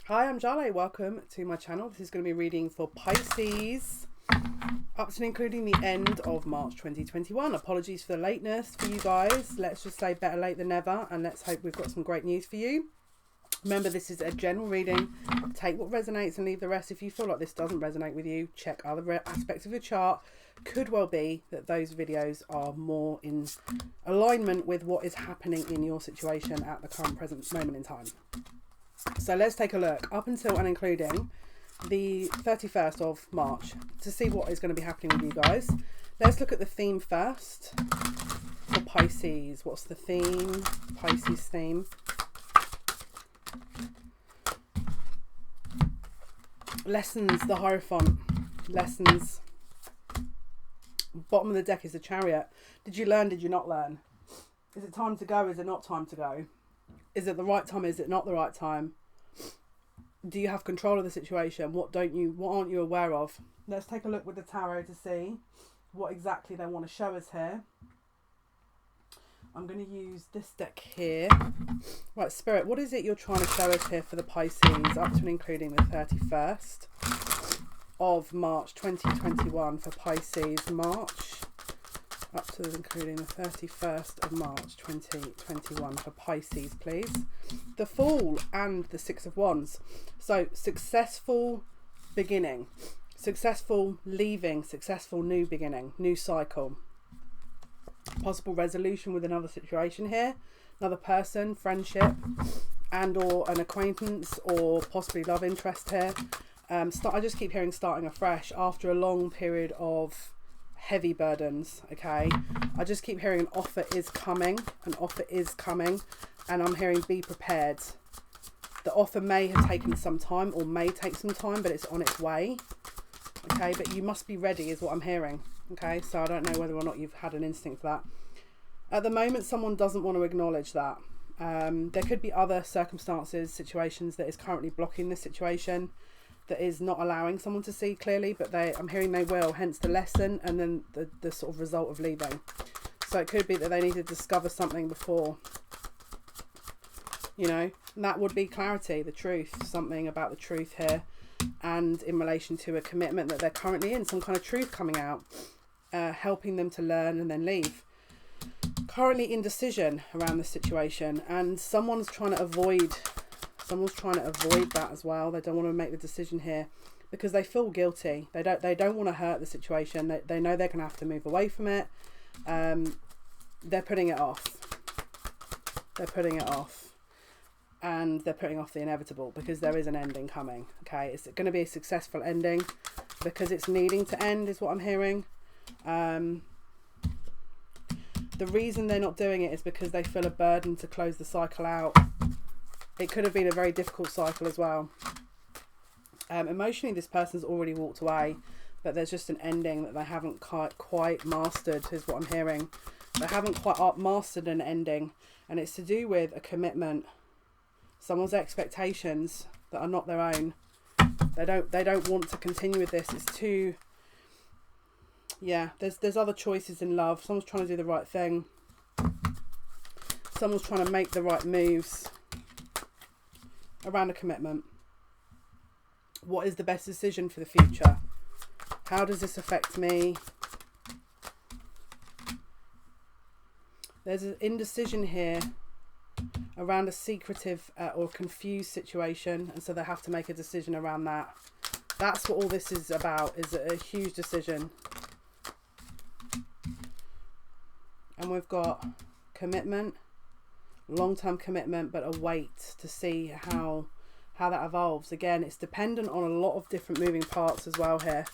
Hi, I'm Jale. Welcome to my channel. This is going to be reading for Pisces up to and including the end of March 2021. Apologies for the lateness for you guys. Let's just say better late than never, and let's hope we've got some great news for you. Remember, this is a general reading. Take what resonates and leave the rest. If you feel like this doesn't resonate with you, check other aspects of your chart. Could well be that those videos are more in alignment with what is happening in your situation at the current present moment in time. So let's take a look up until and including the 31st of March to see what is going to be happening with you guys. Let's look at the theme first for Pisces. What's the theme? Pisces theme. Lessons, the Hierophant. Lessons. Bottom of the deck is the Chariot. Did you learn? Did you not learn? Is it time to go? Is it not time to go? Is it the right time? Is it not the right time? Do you have control of the situation? What aren't you aware of? Let's take a look with the tarot to see what exactly they want to show us here. I'm going to use this deck here. Right, Spirit, what is it you're trying to show us here for the Pisces up to and including the 31st of March 2021 for Pisces? March up to and including the 31st of March 2021 for Pisces, please. The Fool and the Six of Wands. So successful beginning, successful leaving, successful new beginning, new cycle. Possible resolution with another situation here, another person, friendship, and or an acquaintance, or possibly love interest here. I just keep hearing starting afresh after a long period of heavy burdens. Okay, I just keep hearing an offer is coming, and I'm hearing be prepared. The offer may have taken some time or may take some time, but it's on its way. Okay, but you must be ready is what I'm hearing. Okay, so I don't know whether or not you've had an instinct for that. At the moment, someone doesn't want to acknowledge that. There could be other circumstances, situations that is currently blocking this situation, that is not allowing someone to see clearly, but I'm hearing they will, hence the lesson and then the sort of result of leaving. So it could be that they need to discover something before, you know, that would be clarity, the truth, something about the truth here, and in relation to a commitment that they're currently in, some kind of truth coming out, helping them to learn and then leave. Currently indecision around the situation, and someone's trying to avoid that as well. They don't want to make the decision here because they feel guilty. They don't want to hurt the situation. They know they're going to have to move away from it. They're putting it off. And they're putting off the inevitable because there is an ending coming. Okay, it's going to be a successful ending because it's needing to end is what I'm hearing. The reason they're not doing it is because they feel a burden to close the cycle out. It could have been a very difficult cycle as well. Emotionally, this person's already walked away, but there's just an ending that they haven't quite mastered is what I'm hearing. They haven't quite mastered an ending, and it's to do with a commitment. Someone's expectations that are not their own. They don't want to continue with this. It's too, yeah, there's other choices in love. Someone's trying to do the right thing. Someone's trying to make the right moves around a commitment. What is the best decision for the future? How does this affect me? There's an indecision here around a secretive or confused situation, and so they have to make a decision around that. That's what all this is about, is a huge decision. And we've got commitment, long-term commitment, but a wait to see how that evolves. Again, it's dependent on a lot of different moving parts as well here.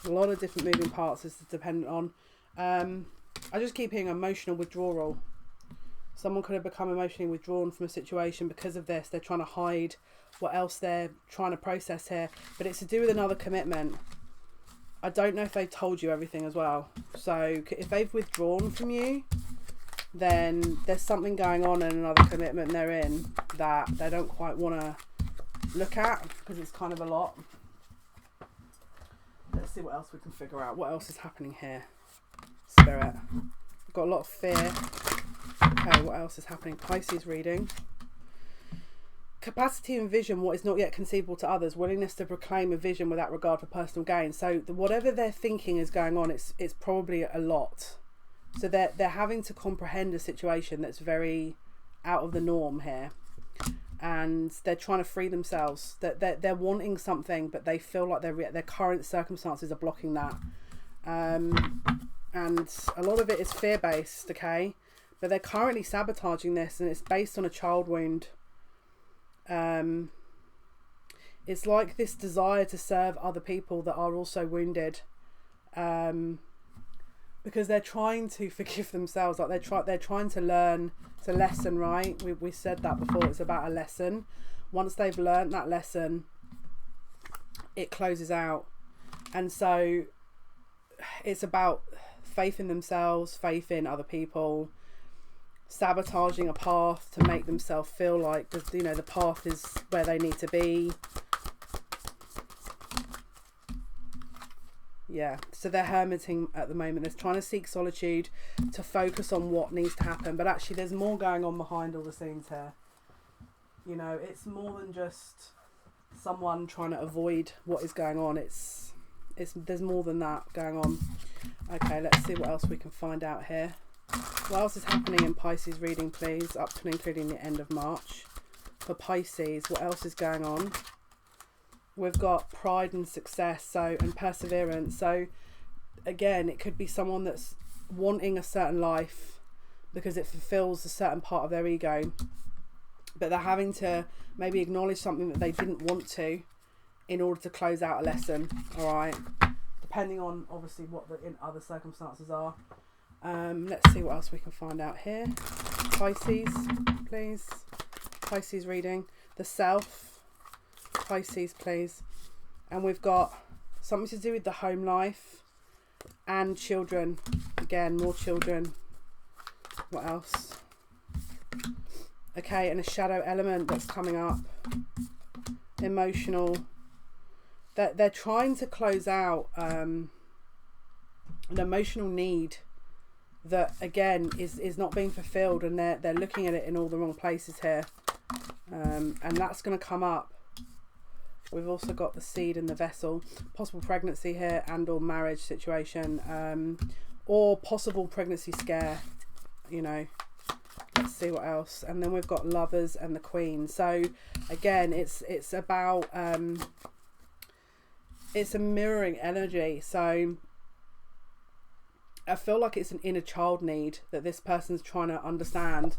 A lot of different moving parts is dependent on. I just keep hearing emotional withdrawal. Someone could have become emotionally withdrawn from a situation because of this. They're trying to hide what else they're trying to process here, but it's to do with another commitment. I don't know if they've told you everything as well. So if they've withdrawn from you, then there's something going on in another commitment they're in that they don't quite want to look at because it's kind of a lot. Let's see what else we can figure out. What else is happening here? Spirit. I've got a lot of fear. Okay, what else is happening? Pisces reading. capacity and vision, what is not yet conceivable to others, willingness to proclaim a vision without regard for personal gain. So whatever they're thinking is going on, it's probably a lot. So they're having to comprehend a situation that's very out of the norm here, and they're trying to free themselves. That they're wanting something, but they feel like their current circumstances are blocking that. And a lot of it is fear based, okay? But they're currently sabotaging this, and it's based on a child wound. It's like this desire to serve other people that are also wounded, because they're trying to forgive themselves. Like they're trying to learn. It's a lesson, right? We said that before. It's about a lesson. Once they've learned that lesson, it closes out. And so it's about faith in themselves, faith in other people, sabotaging a path to make themselves feel like the path is where they need to be. Yeah, so they're hermiting at the moment. They're trying to seek solitude to focus on what needs to happen, but actually there's more going on behind all the scenes here. It's more than just someone trying to avoid what is going on. There's more than that going on. Okay, let's see what else we can find out here. What else is happening in Pisces reading, please, up to and including the end of March? For Pisces, what else is going on? We've got pride and success, and perseverance. So again, it could be someone that's wanting a certain life because it fulfills a certain part of their ego, but they're having to maybe acknowledge something that they didn't want to in order to close out a lesson. All right, depending on obviously what the other circumstances are. Let's see what else we can find out here. Pisces, please. Pisces reading. The self. Pisces, please. And we've got something to do with the home life and children. Again, more children. What else? Okay, and a shadow element that's coming up. Emotional. They're trying to close out an emotional need that again is not being fulfilled, and they're looking at it in all the wrong places here. And that's going to come up. We've also got the seed and the vessel, possible pregnancy here and or marriage situation, or possible pregnancy scare, let's see what else. And then we've got lovers and the queen. So again, it's about it's a mirroring energy. So I feel like it's an inner child need that this person's trying to understand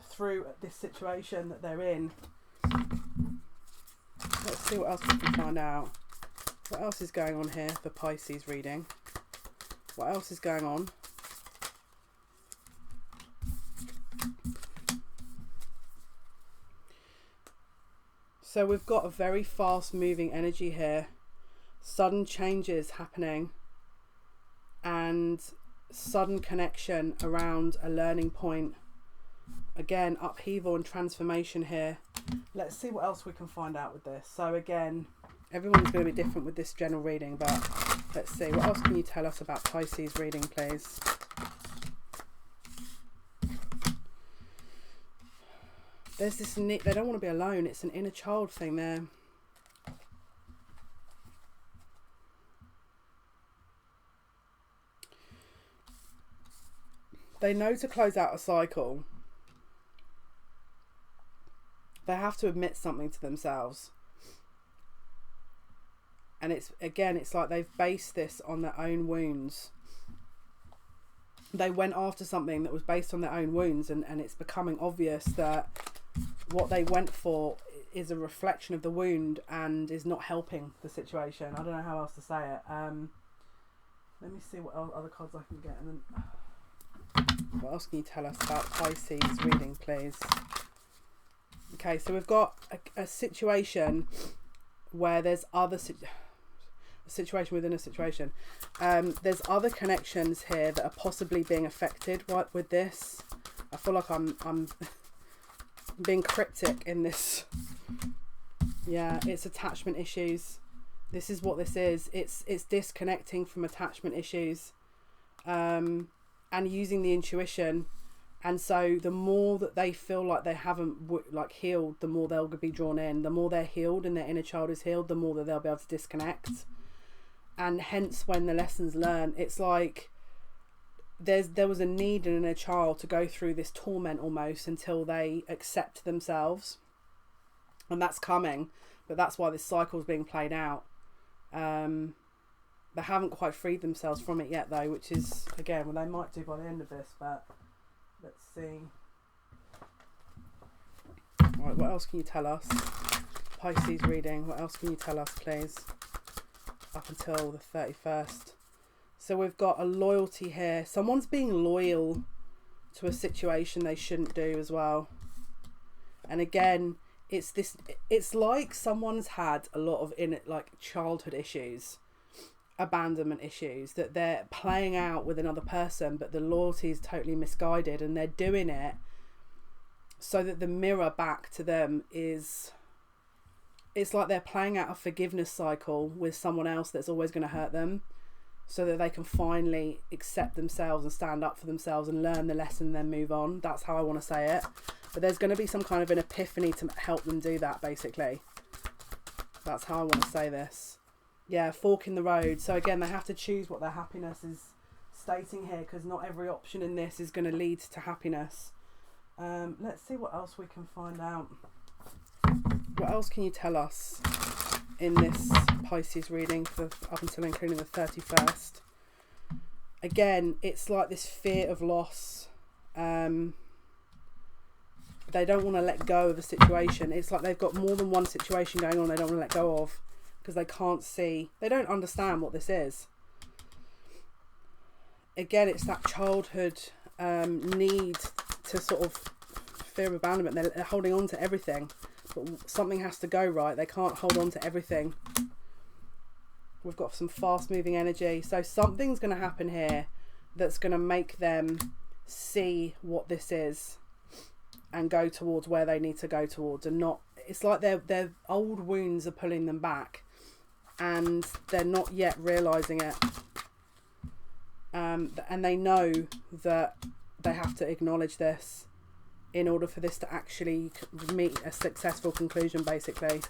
through this situation that they're in. Let's see what else we can find out. What else is going on here for Pisces reading? What else is going on? So we've got a very fast moving energy here. Sudden changes happening. And sudden connection around a learning point. Again, upheaval and transformation here. Let's see what else we can find out with this. So again, everyone's going to be different with this general reading, but let's see. What else can you tell us about Pisces reading, please? There's this they don't want to be alone. It's an inner child thing there. They know to close out a cycle, they have to admit something to themselves. And it's like they've based this on their own wounds. They went after something that was based on their own wounds, and it's becoming obvious that what they went for is a reflection of the wound and is not helping the situation. I don't know how else to say it. Let me see what other cards I can get. And then, what else can you tell us about Pisces reading, please? Okay, so we've got a situation where there's a situation within a situation. There's other connections here that are possibly being affected with this. I feel like I'm being cryptic in this. Yeah, it's attachment issues. This is what this is. It's disconnecting from attachment issues, and using the intuition And so the more that they feel like they haven't healed, the more they'll be drawn in. The more they're healed and their inner child is healed, the more that they'll be able to disconnect. And hence, when the lessons learned, it's like there was a need in a child to go through this torment almost until they accept themselves. And that's coming, but that's why this cycle is being played out. They haven't quite freed themselves from it yet, though, which is, again, well, they might do by the end of this, but let's see. Right, what else can you tell us? Pisces reading, what else can you tell us, please? Up until the 31st. So we've got a loyalty here. Someone's being loyal to a situation they shouldn't do as well. And again, it's like someone's had a lot of childhood issues, abandonment issues that they're playing out with another person, but the loyalty is totally misguided, and they're doing it so that the mirror back to them is, it's like they're playing out a forgiveness cycle with someone else that's always going to hurt them, so that they can finally accept themselves and stand up for themselves and learn the lesson and then move on. That's how I want to say it. But there's going to be some kind of an epiphany to help them do that, basically. That's how I want to say this. Yeah, fork in the road. So again, they have to choose what their happiness is stating here, because not every option in this is going to lead to happiness. Let's see what else we can find out. What else can you tell us in this Pisces reading for up until including the 31st? Again, it's like this fear of loss. They don't want to let go of the situation. It's like they've got more than one situation going on they don't want to let go of, because they can't see, they don't understand what this is. Again, it's that childhood need to sort of fear of abandonment. They're holding on to everything, but something has to go right. They can't hold on to everything. We've got some fast moving energy. So something's going to happen here that's going to make them see what this is and go towards where they need to go towards, and not, it's like their old wounds are pulling them back and they're not yet realizing it. And they know that they have to acknowledge this in order for this to actually meet a successful conclusion, basically.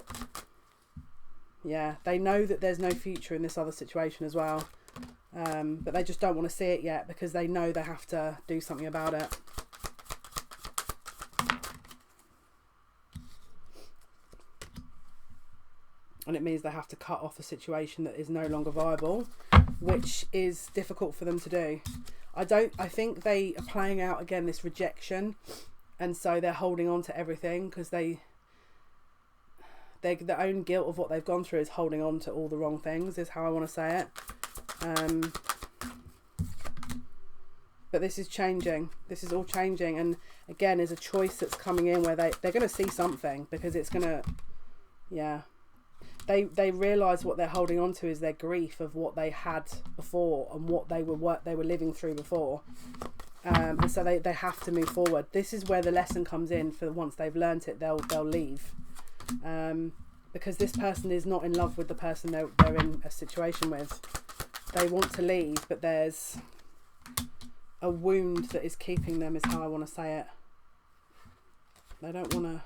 Yeah, they know that there's no future in this other situation as well, but they just don't want to see it yet, because they know they have to do something about it. And it means they have to cut off a situation that is no longer viable, which is difficult for them to do. I think they are playing out, again, this rejection, and so they're holding on to everything because their own guilt of what they've gone through is holding on to all the wrong things, is how I want to say it. But this is changing. This is all changing, and again, there's a choice that's coming in where they're going to see something, because it's going to, yeah. They realise what they're holding on to is their grief of what they had before and what they were living through before, and so they have to move forward. This is where the lesson comes in. For once they've learnt it, they'll leave, because this person is not in love with the person they're in a situation with. They want to leave, but there's a wound that is keeping them, is how I want to say it. They don't want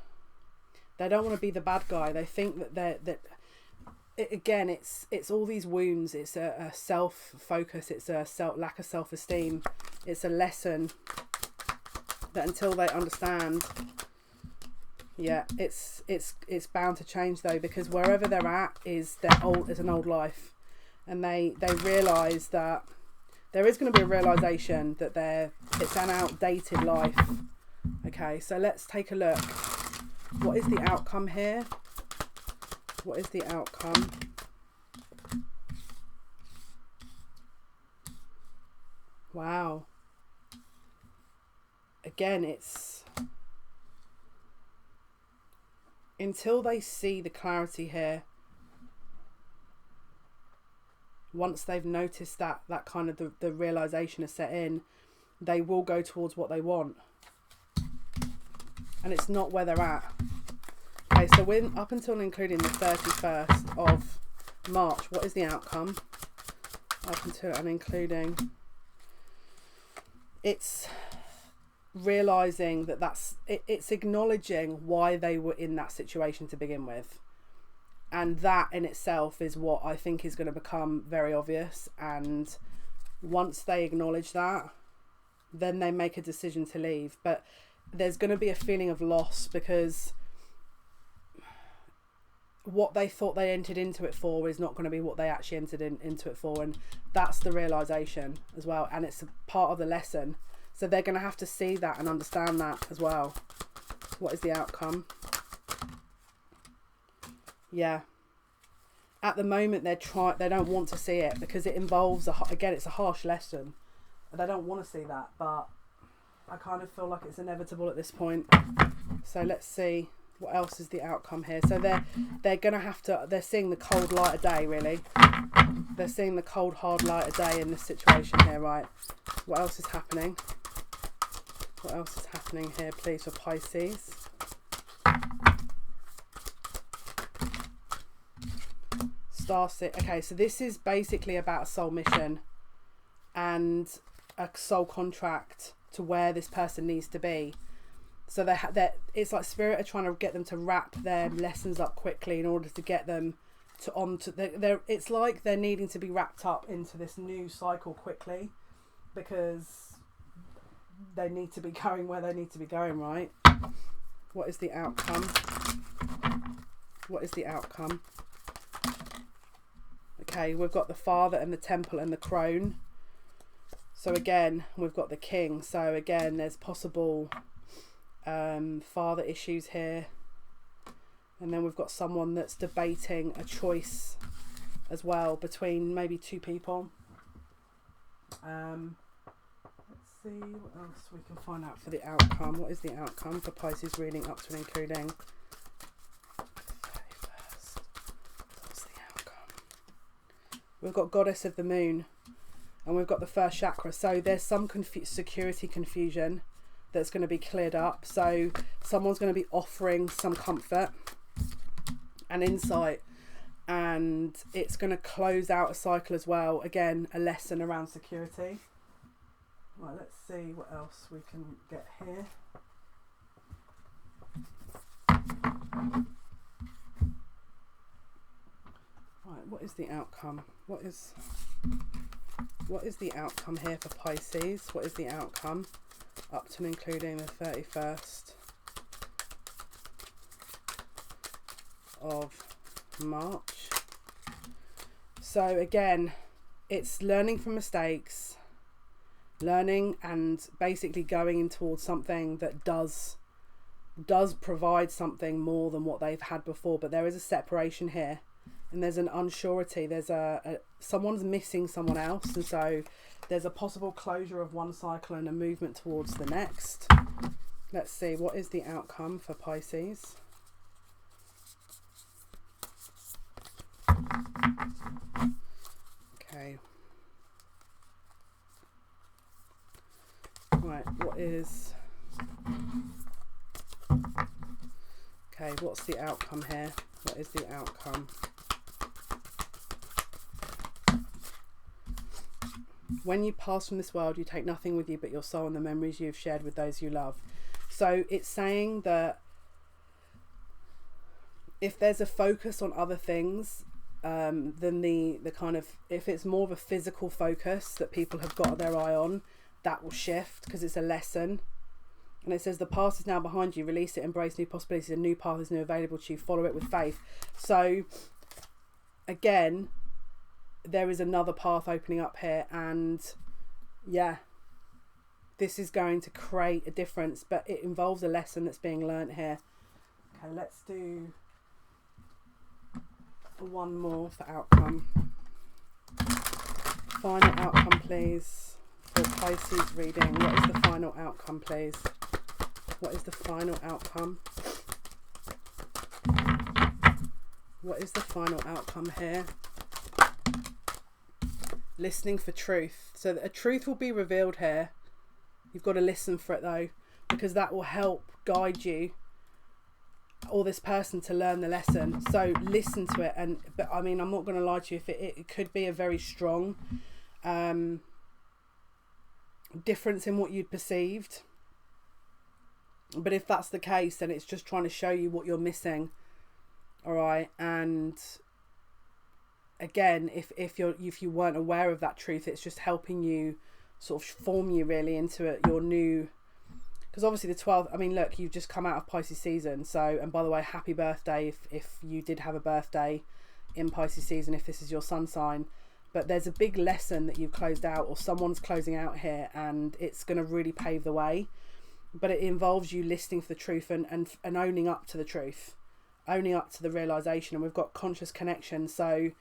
to be the bad guy. They think that again, it's all these wounds. It's a self-focus. It's a lack of self-esteem. It's a lesson that until they understand, yeah, it's bound to change, though, because wherever they're at is an old life, and they realise that there is going to be a realisation that it's an outdated life. Okay, so let's take a look. What is the outcome here? What is the outcome? Wow. Again, it's until they see the clarity here. Once they've noticed that kind of the realization is set in, they will go towards what they want. And it's not where they're at. Okay, so we're up until and including the 31st of March. What is the outcome? Up until and including. It's realizing that it's acknowledging why they were in that situation to begin with, and that in itself is what I think is going to become very obvious. And once they acknowledge that, then they make a decision to leave. But there's going to be a feeling of loss, because what they thought they entered into it for is not going to be what they actually entered into it for, and that's the realization as well, and it's a part of the lesson. So they're going to have to see that and understand that as well. What is the outcome? Yeah, at the moment they don't want to see it, because it involves again, it's a harsh lesson. They don't want to see that, but I kind of feel like it's inevitable at this point. So let's see what else is the outcome here. So they're gonna have to, they're seeing the cold light of day, really. They're seeing the cold hard light of day in this situation here, right? What else is happening? What else is happening here, please, for Pisces? Starseed. Okay, so this is basically about a soul mission and a soul contract to where this person needs to be. So it's like Spirit are trying to get them to wrap their lessons up quickly in order to get them it's like they're needing to be wrapped up into this new cycle quickly, because they need to be going where they need to be going, right? What is the outcome? What is the outcome? Okay, we've got the Father and the Temple and the Crone. So again, we've got the King. So again, there's possible father issues here, and then we've got someone that's debating a choice as well between maybe two people. Let's see what else we can find out for the outcome. What is the outcome for Pisces reading up to and including 31st? What's the outcome? We've got Goddess of the Moon, and we've got the first chakra. So there's some security confusion that's going to be cleared up. So someone's going to be offering some comfort and insight, and it's going to close out a cycle as well. Again, a lesson around security. Right, let's see what else we can get here. Right, what is the outcome? What is the outcome here for Pisces? What is the outcome up to and including the 31st of March? So again, it's learning from mistakes, learning and basically going in towards something that does provide something more than what they've had before. But there is a separation here, and there's an unsurety. There's someone's missing someone else, and so there's a possible closure of one cycle and a movement towards the next. Let's see, what is the outcome for Pisces? Okay. Right, what is... Okay, what's the outcome here? What is the outcome? When you pass from this world, you take nothing with you but your soul and the memories you have shared with those you love. So it's saying that if there's a focus on other things, then the kind of, if it's more of a physical focus that people have got their eye on, that will shift, because it's a lesson. And it says the past is now behind you, release it, embrace new possibilities, a new path is new available to you, follow it with faith. So again, there is another path opening up here, and yeah, this is going to create a difference, but it involves a lesson that's being learnt here. Okay, let's do one more for outcome. Final outcome, please, for Pisces reading. What is the final outcome, please? What is the final outcome? What is the final outcome here? Listening for truth. So a truth will be revealed here. You've got to listen for it though, because that will help guide you or this person to learn the lesson. So listen to it. But I mean, I'm not going to lie to you, if it could be a very strong difference in what you'd perceived. But if that's the case, then it's just trying to show you what you're missing. All right. And again, if you weren't aware of that truth, it's just helping you sort of form you really into your new, because obviously the 12th, I mean, look, you've just come out of Pisces season. So, and by the way, happy birthday if you did have a birthday in Pisces season, if this is your sun sign. But there's a big lesson that you've closed out, or someone's closing out here, and it's going to really pave the way. But it involves you listening for the truth and owning up to the truth, owning up to the realization. And we've got conscious connection. So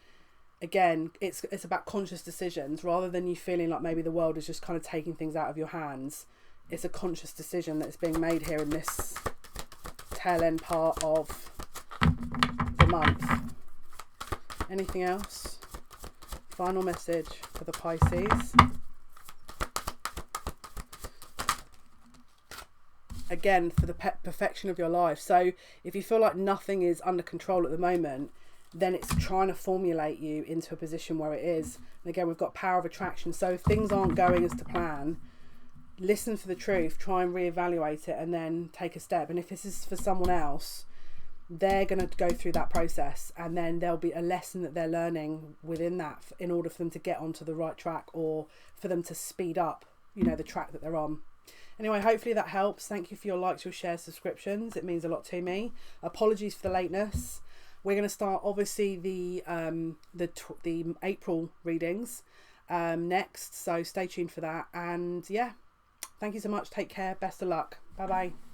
again, it's about conscious decisions rather than you feeling like maybe the world is just kind of taking things out of your hands. It's a conscious decision that's being made here in this tail end part of the month. Anything else? Final message for the Pisces. Again, for the perfection of your life. So if you feel like nothing is under control at the moment, then it's trying to formulate you into a position where it is. And again, we've got power of attraction. So if things aren't going as to plan, listen for the truth, try and reevaluate it, and then take a step. And if this is for someone else, they're going to go through that process, and then there'll be a lesson that they're learning within that in order for them to get onto the right track, or for them to speed up, you know, the track that they're on. Anyway, hopefully that helps. Thank you for your likes, your shares, subscriptions. It means a lot to me. Apologies for the lateness. We're going to start obviously the April readings next, so stay tuned for that. And yeah, thank you so much. Take care. Best of luck. Bye bye.